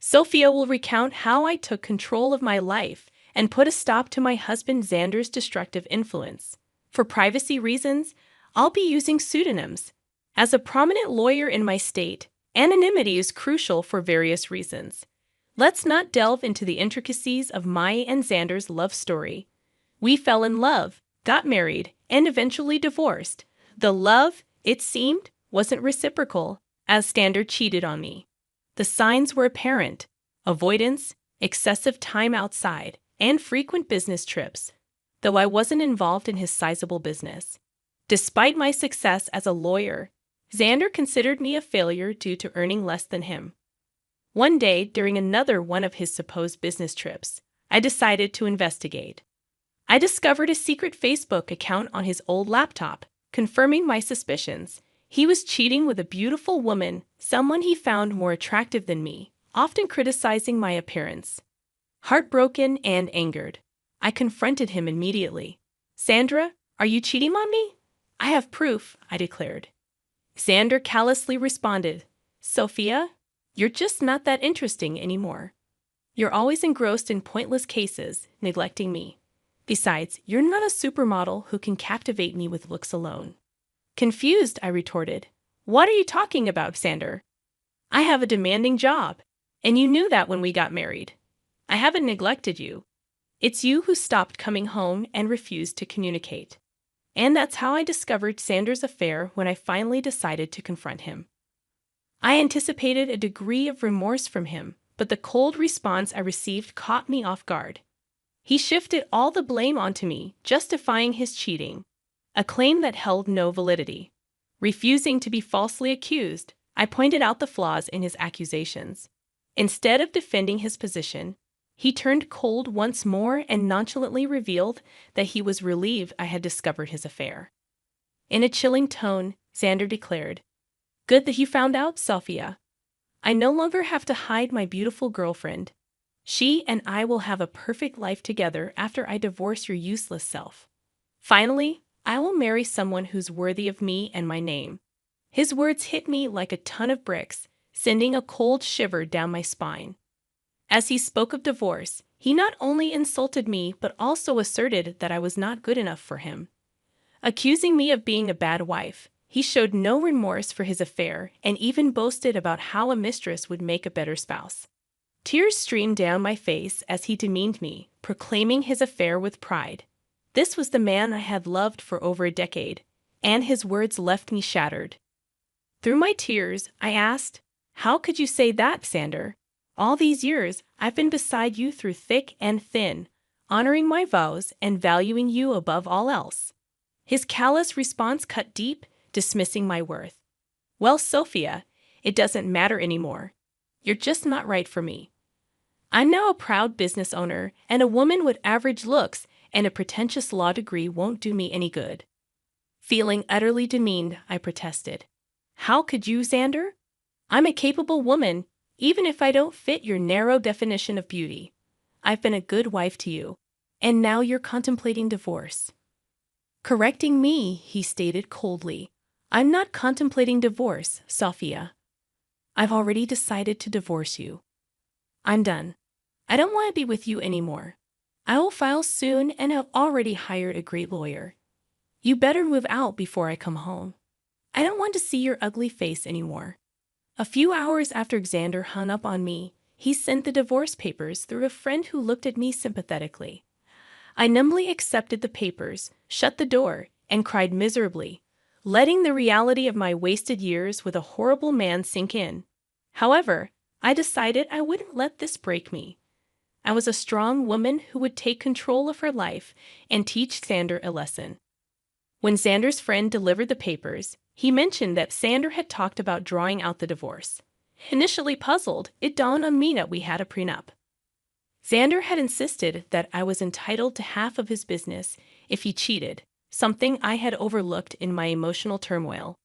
Sophia will recount how I took control of my life and put a stop to my husband Xander's destructive influence. For privacy reasons, I'll be using pseudonyms. As a prominent lawyer in my state, anonymity is crucial for various reasons. Let's not delve into the intricacies of my and Xander's love story. We fell in love, got married, and eventually divorced. The love, it seemed, wasn't reciprocal, as Xander cheated on me. The signs were apparent: avoidance, excessive time outside, and frequent business trips, though I wasn't involved in his sizable business. Despite my success as a lawyer, Xander considered me a failure due to earning less than him. One day, during another one of his supposed business trips, I decided to investigate. I discovered a secret Facebook account on his old laptop, confirming my suspicions. He was cheating with a beautiful woman, someone he found more attractive than me, often criticizing my appearance. Heartbroken and angered, I confronted him immediately. "Sandra, are you cheating on me?" "I have proof," I declared. Xander callously responded, "Sophia, you're just not that interesting anymore. You're always engrossed in pointless cases, neglecting me. Besides, you're not a supermodel who can captivate me with looks alone." Confused, I retorted, "What are you talking about, Xander? I have a demanding job, and you knew that when we got married. I haven't neglected you. It's you who stopped coming home and refused to communicate." And that's how I discovered Xander's affair when I finally decided to confront him. I anticipated a degree of remorse from him, but the cold response I received caught me off guard. He shifted all the blame onto me, justifying his cheating, a claim that held no validity. Refusing to be falsely accused, I pointed out the flaws in his accusations. Instead of defending his position, he turned cold once more and nonchalantly revealed that he was relieved I had discovered his affair. In a chilling tone, Xander declared, "Good that you found out, Sophia. I no longer have to hide my beautiful girlfriend. She and I will have a perfect life together after I divorce your useless self. Finally, I will marry someone who's worthy of me and my name." His words hit me like a ton of bricks, sending a cold shiver down my spine. As he spoke of divorce, he not only insulted me but also asserted that I was not good enough for him. Accusing me of being a bad wife, he showed no remorse for his affair and even boasted about how a mistress would make a better spouse. Tears streamed down my face as he demeaned me, proclaiming his affair with pride. This was the man I had loved for over a decade, and his words left me shattered. Through my tears, I asked, "How could you say that, Xander? All these years, I've been beside you through thick and thin, honoring my vows and valuing you above all else." His callous response cut deep, dismissing my worth. "Well, Sophia, it doesn't matter anymore. You're just not right for me. I'm now a proud business owner, and a woman with average looks and a pretentious law degree won't do me any good." Feeling utterly demeaned, I protested. "How could you, Xander? I'm a capable woman, even if I don't fit your narrow definition of beauty. I've been a good wife to you, and now you're contemplating divorce." Correcting me, he stated coldly, "I'm not contemplating divorce, Sophia. I've already decided to divorce you. I'm done. I don't want to be with you anymore. I will file soon and have already hired a great lawyer. You better move out before I come home. I don't want to see your ugly face anymore." A few hours after Xander hung up on me, he sent the divorce papers through a friend who looked at me sympathetically. I numbly accepted the papers, shut the door, and cried miserably, letting the reality of my wasted years with a horrible man sink in. However, I decided I wouldn't let this break me. I was a strong woman who would take control of her life and teach Xander a lesson. When Xander's friend delivered the papers, he mentioned that Xander had talked about drawing out the divorce. Initially puzzled, it dawned on me that we had a prenup. Xander had insisted that I was entitled to half of his business if he cheated, something I had overlooked in my emotional turmoil.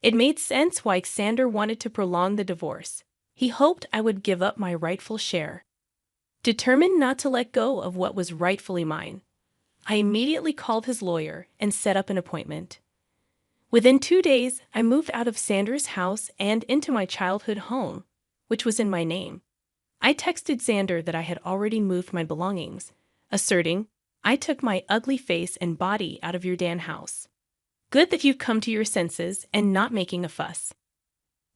It made sense why Xander wanted to prolong the divorce. He hoped I would give up my rightful share. Determined not to let go of what was rightfully mine, I immediately called his lawyer and set up an appointment. Within 2 days, I moved out of Xander's house and into my childhood home, which was in my name. I texted Xander that I had already moved my belongings, asserting, I took my ugly face and body out of your Dan house. Good that you've come to your senses and not making a fuss.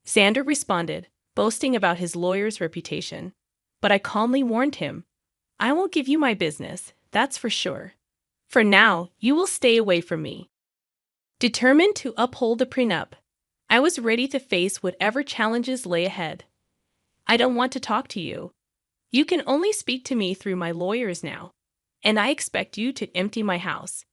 Xander responded, boasting about his lawyer's reputation. But I calmly warned him, I won't give you my business, that's for sure. For now, you will stay away from me. Determined to uphold the prenup, I was ready to face whatever challenges lay ahead. I don't want to talk to you. You can only speak to me through my lawyers now, and I expect you to empty my house.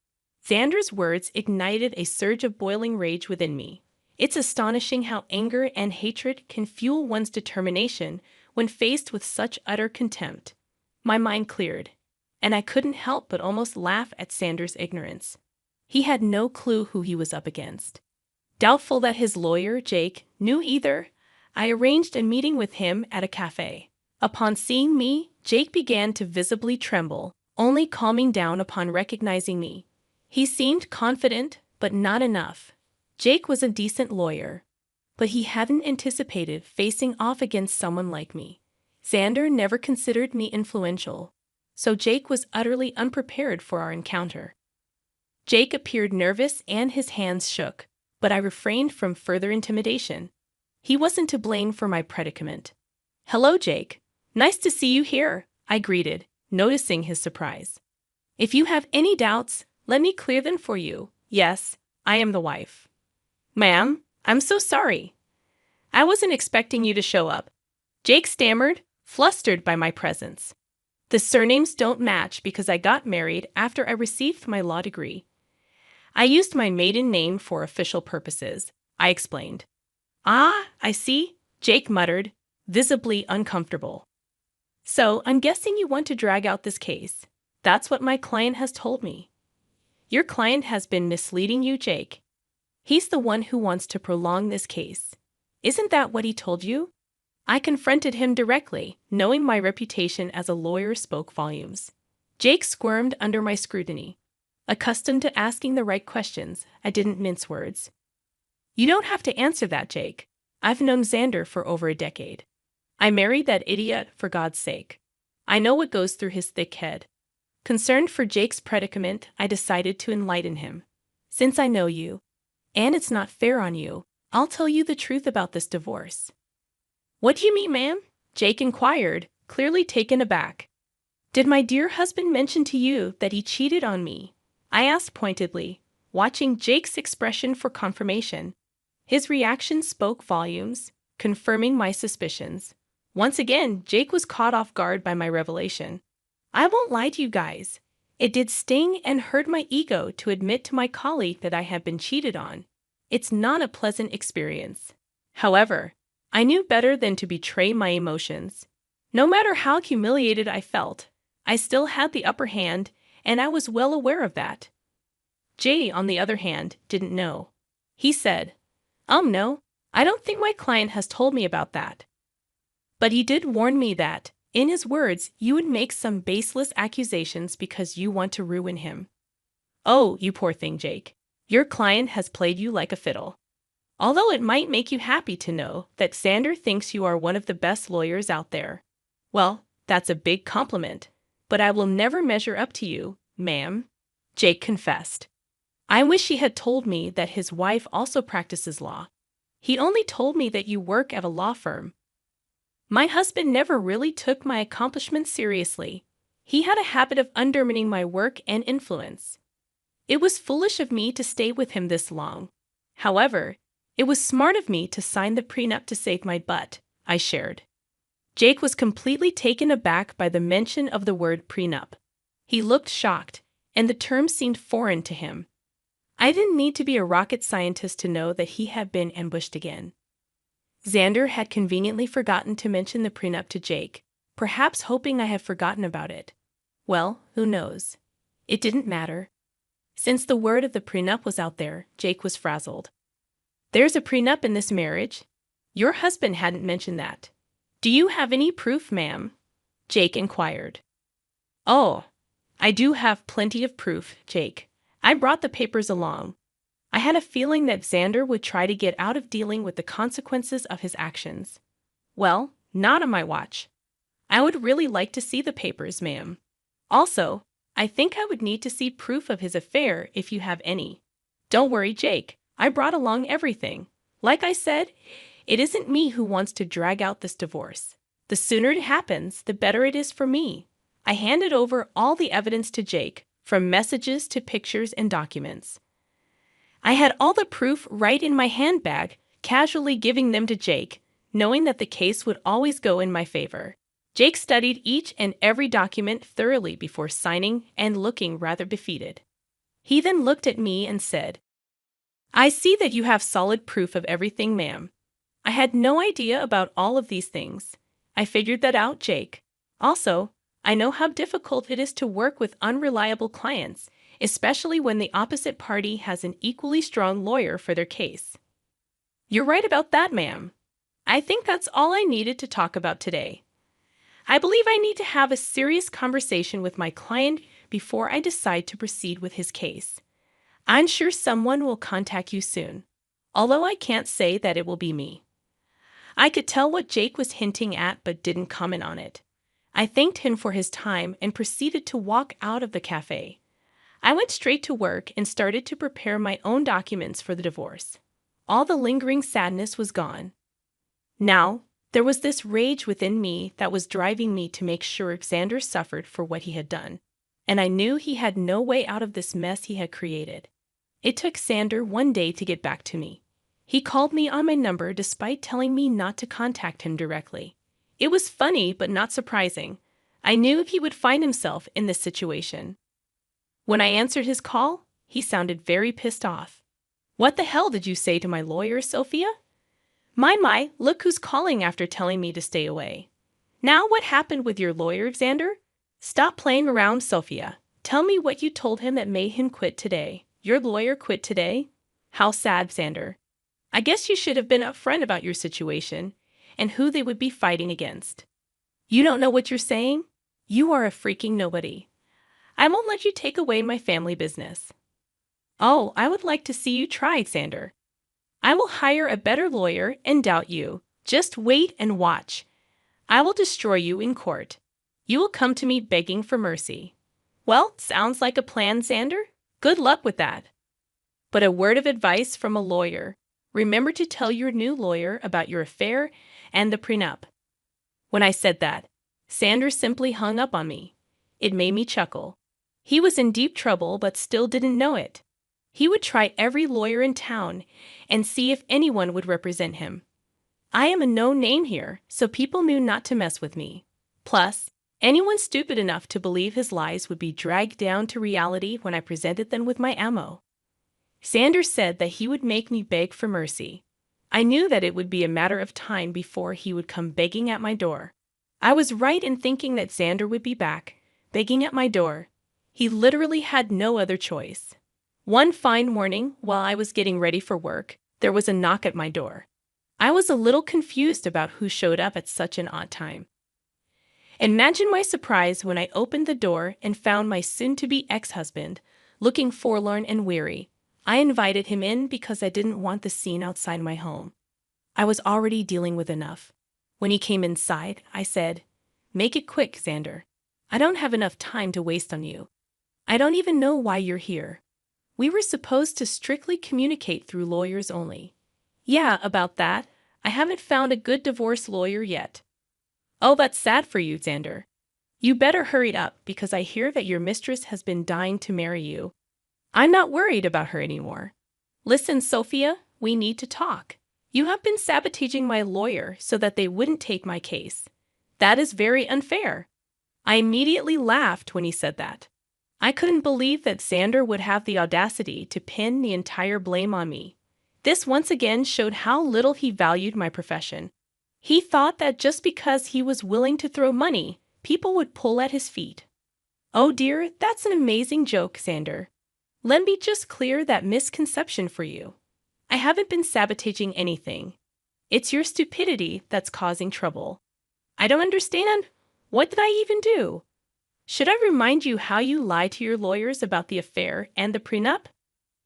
Xander's words ignited a surge of boiling rage within me. It's astonishing how anger and hatred can fuel one's determination when faced with such utter contempt. My mind cleared, and I couldn't help but almost laugh at Xander's ignorance. He had no clue who he was up against. Doubtful that his lawyer, Jake, knew either, I arranged a meeting with him at a cafe. Upon seeing me, Jake began to visibly tremble, only calming down upon recognizing me. He seemed confident, but not enough. Jake was a decent lawyer, but he hadn't anticipated facing off against someone like me. Xander never considered me influential, so Jake was utterly unprepared for our encounter. Jake appeared nervous and his hands shook, but I refrained from further intimidation. He wasn't to blame for my predicament. Hello, Jake. Nice to see you here, I greeted, noticing his surprise. If you have any doubts, let me clear them for you. Yes, I am the wife. Ma'am, I'm so sorry. I wasn't expecting you to show up. Jake stammered, flustered by my presence. The surnames don't match because I got married after I received my law degree. I used my maiden name for official purposes, I explained. Ah, I see, Jake muttered, visibly uncomfortable. So, I'm guessing you want to drag out this case. That's what my client has told me. Your client has been misleading you, Jake. He's the one who wants to prolong this case. Isn't that what he told you? I confronted him directly, knowing my reputation as a lawyer spoke volumes. Jake squirmed under my scrutiny. Accustomed to asking the right questions, I didn't mince words. You don't have to answer that, Jake. I've known Xander for over a decade. I married that idiot for God's sake. I know what goes through his thick head. Concerned for Jake's predicament, I decided to enlighten him. Since I know you, and it's not fair on you, I'll tell you the truth about this divorce. What do you mean, ma'am? Jake inquired, clearly taken aback. Did my dear husband mention to you that he cheated on me? I asked pointedly, watching Jake's expression for confirmation. His reaction spoke volumes, confirming my suspicions. Once again, Jake was caught off guard by my revelation. I won't lie to you guys. It did sting and hurt my ego to admit to my colleague that I had been cheated on. It's not a pleasant experience. However, I knew better than to betray my emotions. No matter how humiliated I felt, I still had the upper hand, and I was well aware of that. Jay, on the other hand, didn't know. He said, no, I don't think my client has told me about that. But he did warn me that, in his words, you would make some baseless accusations because you want to ruin him. Oh, you poor thing, Jake. Your client has played you like a fiddle. Although it might make you happy to know that Xander thinks you are one of the best lawyers out there. Well, that's a big compliment, but I will never measure up to you, ma'am, Jake confessed. I wish he had told me that his wife also practices law. He only told me that you work at a law firm. My husband never really took my accomplishments seriously. He had a habit of undermining my work and influence. It was foolish of me to stay with him this long. However, it was smart of me to sign the prenup to save my butt, I shared. Jake was completely taken aback by the mention of the word prenup. He looked shocked, and the term seemed foreign to him. I didn't need to be a rocket scientist to know that he had been ambushed again. Xander had conveniently forgotten to mention the prenup to Jake, perhaps hoping I had forgotten about it. Well, who knows? It didn't matter. Since the word of the prenup was out there, Jake was frazzled. There's a prenup in this marriage. Your husband hadn't mentioned that. Do you have any proof, ma'am? Jake inquired. Oh, I do have plenty of proof, Jake. I brought the papers along. I had a feeling that Xander would try to get out of dealing with the consequences of his actions. Well, not on my watch. I would really like to see the papers, ma'am. Also, I think I would need to see proof of his affair if you have any. Don't worry, Jake. I brought along everything. Like I said, it isn't me who wants to drag out this divorce. The sooner it happens, the better it is for me. I handed over all the evidence to Jake, from messages to pictures and documents. I had all the proof right in my handbag, casually giving them to Jake, knowing that the case would always go in my favor. Jake studied each and every document thoroughly before signing and looking rather defeated. He then looked at me and said, "I see that you have solid proof of everything, ma'am. I had no idea about all of these things. I figured that out, Jake. Also, I know how difficult it is to work with unreliable clients, especially when the opposite party has an equally strong lawyer for their case." "You're right about that, ma'am. I think that's all I needed to talk about today. I believe I need to have a serious conversation with my client before I decide to proceed with his case. I'm sure someone will contact you soon, although I can't say that it will be me." I could tell what Jake was hinting at but didn't comment on it. I thanked him for his time and proceeded to walk out of the cafe. I went straight to work and started to prepare my own documents for the divorce. All the lingering sadness was gone. Now, there was this rage within me that was driving me to make sure Xander suffered for what he had done, and I knew he had no way out of this mess he had created. It took Xander one day to get back to me. He called me on my number despite telling me not to contact him directly. It was funny but not surprising. I knew he would find himself in this situation. When I answered his call, he sounded very pissed off. "What the hell did you say to my lawyer, Sophia?" My, look who's calling after telling me to stay away. "Now what happened with your lawyer, Xander? Stop playing around, Sophia. Tell me what you told him that made him quit today. Your lawyer quit today? How sad, Xander. I guess you should have been upfront about your situation and who they would be fighting against. You don't know what you're saying? You are a freaking nobody. I won't let you take away my family business." "Oh, I would like to see you try, Xander. I will hire a better lawyer and doubt you. Just wait and watch. I will destroy you in court. You will come to me begging for mercy." "Well, sounds like a plan, Xander. Good luck with that. But a word of advice from a lawyer. Remember to tell your new lawyer about your affair and the prenup." When I said that, Xander simply hung up on me. It made me chuckle. He was in deep trouble but still didn't know it. He would try every lawyer in town and see if anyone would represent him. I am a known name here, so people knew not to mess with me. Plus, anyone stupid enough to believe his lies would be dragged down to reality when I presented them with my ammo. Xander said that he would make me beg for mercy. I knew that it would be a matter of time before he would come begging at my door. I was right in thinking that Xander would be back, begging at my door. He literally had no other choice. One fine morning, while I was getting ready for work, there was a knock at my door. I was a little confused about who showed up at such an odd time. Imagine my surprise when I opened the door and found my soon-to-be ex-husband, looking forlorn and weary. I invited him in because I didn't want the scene outside my home. I was already dealing with enough. When he came inside, I said, "Make it quick, Xander. I don't have enough time to waste on you. I don't even know why you're here. We were supposed to strictly communicate through lawyers only." "Yeah, about that. I haven't found a good divorce lawyer yet." "Oh, that's sad for you, Xander. You better hurry up because I hear that your mistress has been dying to marry you. I'm not worried about her anymore. Listen, Sophia, we need to talk. You have been sabotaging my lawyer so that they wouldn't take my case. That is very unfair." I immediately laughed when he said that. I couldn't believe that Xander would have the audacity to pin the entire blame on me. This once again showed how little he valued my profession. He thought that just because he was willing to throw money, people would pull at his feet. Oh dear, that's an amazing joke, Xander. Let me just clear that misconception for you. I haven't been sabotaging anything. It's your stupidity that's causing trouble. I don't understand. What did I even do? Should I remind you how you lied to your lawyers about the affair and the prenup?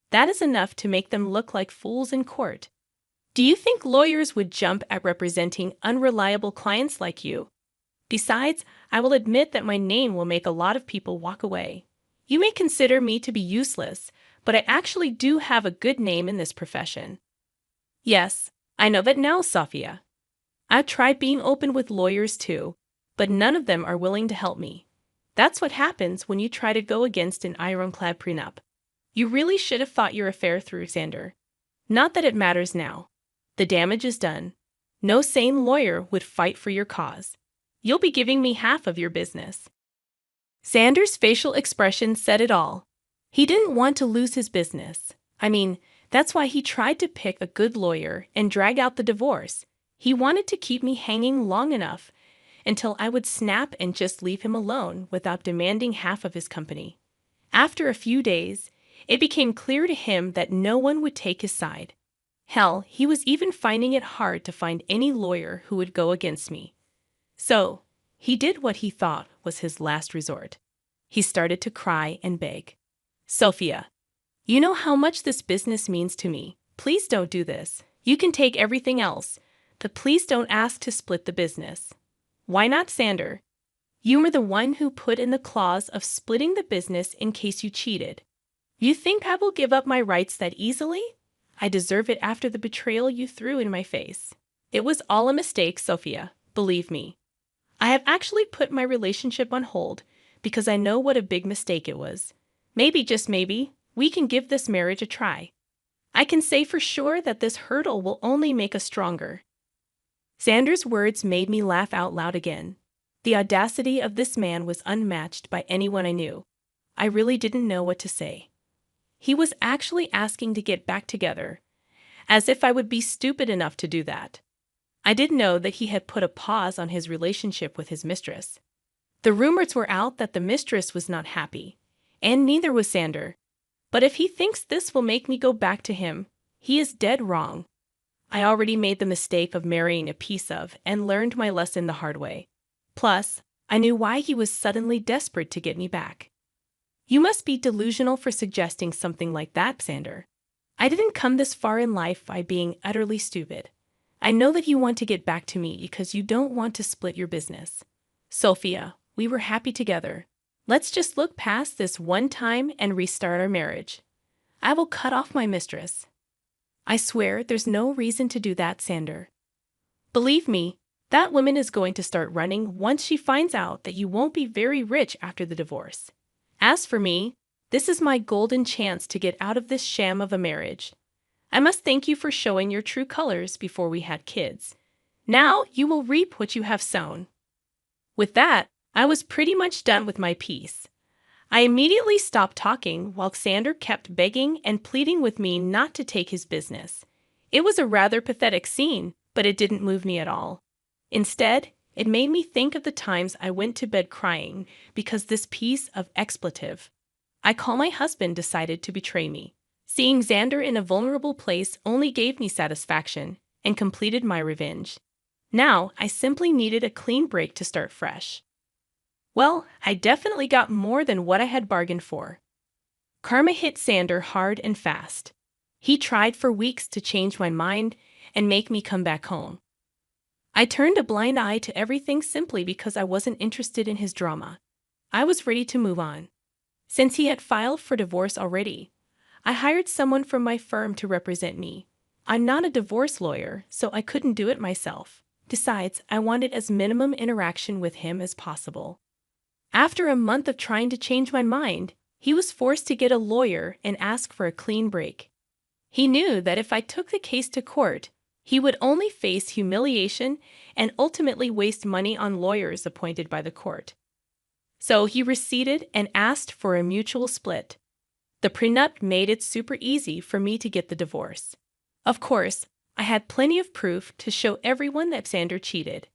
That is enough to make them look like fools in court. Do you think lawyers would jump at representing unreliable clients like you? Besides, I will admit that my name will make a lot of people walk away. You may consider me to be useless, but I actually do have a good name in this profession. Yes, I know that now, Sophia. I've tried being open with lawyers too, but none of them are willing to help me. That's what happens when you try to go against an ironclad prenup. You really should have thought your affair through, Xander. Not that it matters now. The damage is done. No sane lawyer would fight for your cause. You'll be giving me half of your business. Xander's facial expression said it all. He didn't want to lose his business. That's why he tried to pick a good lawyer and drag out the divorce. He wanted to keep me hanging long enough until I would snap and just leave him alone without demanding half of his company. After a few days, it became clear to him that no one would take his side. Hell, he was even finding it hard to find any lawyer who would go against me. So, he did what he thought was his last resort. He started to cry and beg. Sophia, you know how much this business means to me. Please don't do this. You can take everything else, but please don't ask to split the business. Why not, Xander? You were the one who put in the clause of splitting the business in case you cheated. You think I will give up my rights that easily? I deserve it after the betrayal you threw in my face. It was all a mistake, Sophia. Believe me. I have actually put my relationship on hold because I know what a big mistake it was. Maybe, just maybe, we can give this marriage a try. I can say for sure that this hurdle will only make us stronger. Xander's words made me laugh out loud again. The audacity of this man was unmatched by anyone I knew. I really didn't know what to say. He was actually asking to get back together, as if I would be stupid enough to do that. I did know that he had put a pause on his relationship with his mistress. The rumors were out that the mistress was not happy, and neither was Xander. But if he thinks this will make me go back to him, he is dead wrong. I already made the mistake of marrying a piece of and learned my lesson the hard way. Plus, I knew why he was suddenly desperate to get me back. You must be delusional for suggesting something like that, Xander. I didn't come this far in life by being utterly stupid. I know that you want to get back to me because you don't want to split your business. Sophia, we were happy together. Let's just look past this one time and restart our marriage. I will cut off my mistress. I swear there's no reason to do that, Xander. Believe me, that woman is going to start running once she finds out that you won't be very rich after the divorce. As for me, this is my golden chance to get out of this sham of a marriage. I must thank you for showing your true colors before we had kids. Now you will reap what you have sown. With that, I was pretty much done with my piece. I immediately stopped talking while Xander kept begging and pleading with me not to take his business. It was a rather pathetic scene, but it didn't move me at all. Instead, it made me think of the times I went to bed crying because this piece of expletive I call my husband decided to betray me. Seeing Xander in a vulnerable place only gave me satisfaction and completed my revenge. Now, I simply needed a clean break to start fresh. Well, I definitely got more than what I had bargained for. Karma hit Xander hard and fast. He tried for weeks to change my mind and make me come back home. I turned a blind eye to everything simply because I wasn't interested in his drama. I was ready to move on. Since he had filed for divorce already, I hired someone from my firm to represent me. I'm not a divorce lawyer, so I couldn't do it myself. Besides, I wanted as minimum interaction with him as possible. After a month of trying to change my mind, he was forced to get a lawyer and ask for a clean break. He knew that if I took the case to court, he would only face humiliation and ultimately waste money on lawyers appointed by the court. So he receded and asked for a mutual split. The prenup made it super easy for me to get the divorce. Of course, I had plenty of proof to show everyone that Xander cheated.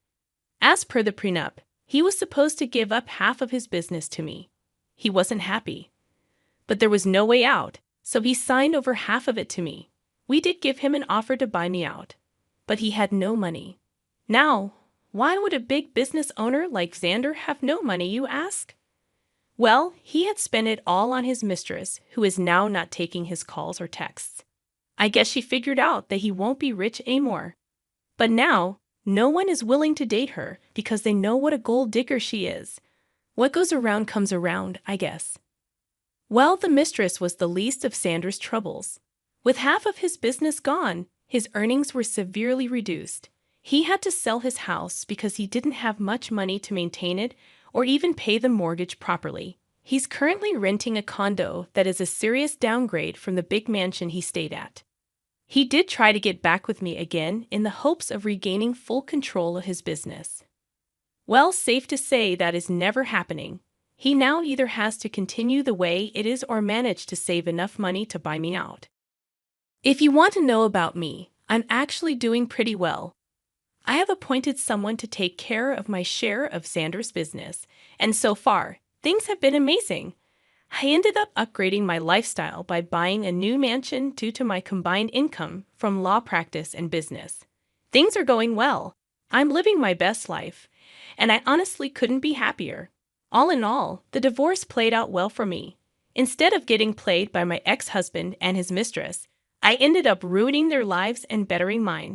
As per the prenup, he was supposed to give up half of his business to me. He wasn't happy. But there was no way out, so he signed over half of it to me. We did give him an offer to buy me out, but he had no money. Now, why would a big business owner like Xander have no money, you ask? Well, he had spent it all on his mistress, who is now not taking his calls or texts. I guess she figured out that he won't be rich anymore. But now, No one is willing to date her because they know what a gold digger she is. What goes around comes around, I guess. Well, the mistress was the least of Xander's troubles. With half of his business gone, his earnings were severely reduced. He had to sell his house because he didn't have much money to maintain it or even pay the mortgage properly. He's currently renting a condo that is a serious downgrade from the big mansion he stayed at. He did try to get back with me again in the hopes of regaining full control of his business. Well, safe to say that is never happening. He now either has to continue the way it is or manage to save enough money to buy me out. If you want to know about me, I'm actually doing pretty well. I have appointed someone to take care of my share of Xander's business, and so far, things have been amazing. I ended up upgrading my lifestyle by buying a new mansion due to my combined income from law practice and business. Things are going well. I'm living my best life, and I honestly couldn't be happier. All in all, the divorce played out well for me. Instead of getting played by my ex-husband and his mistress, I ended up ruining their lives and bettering mine.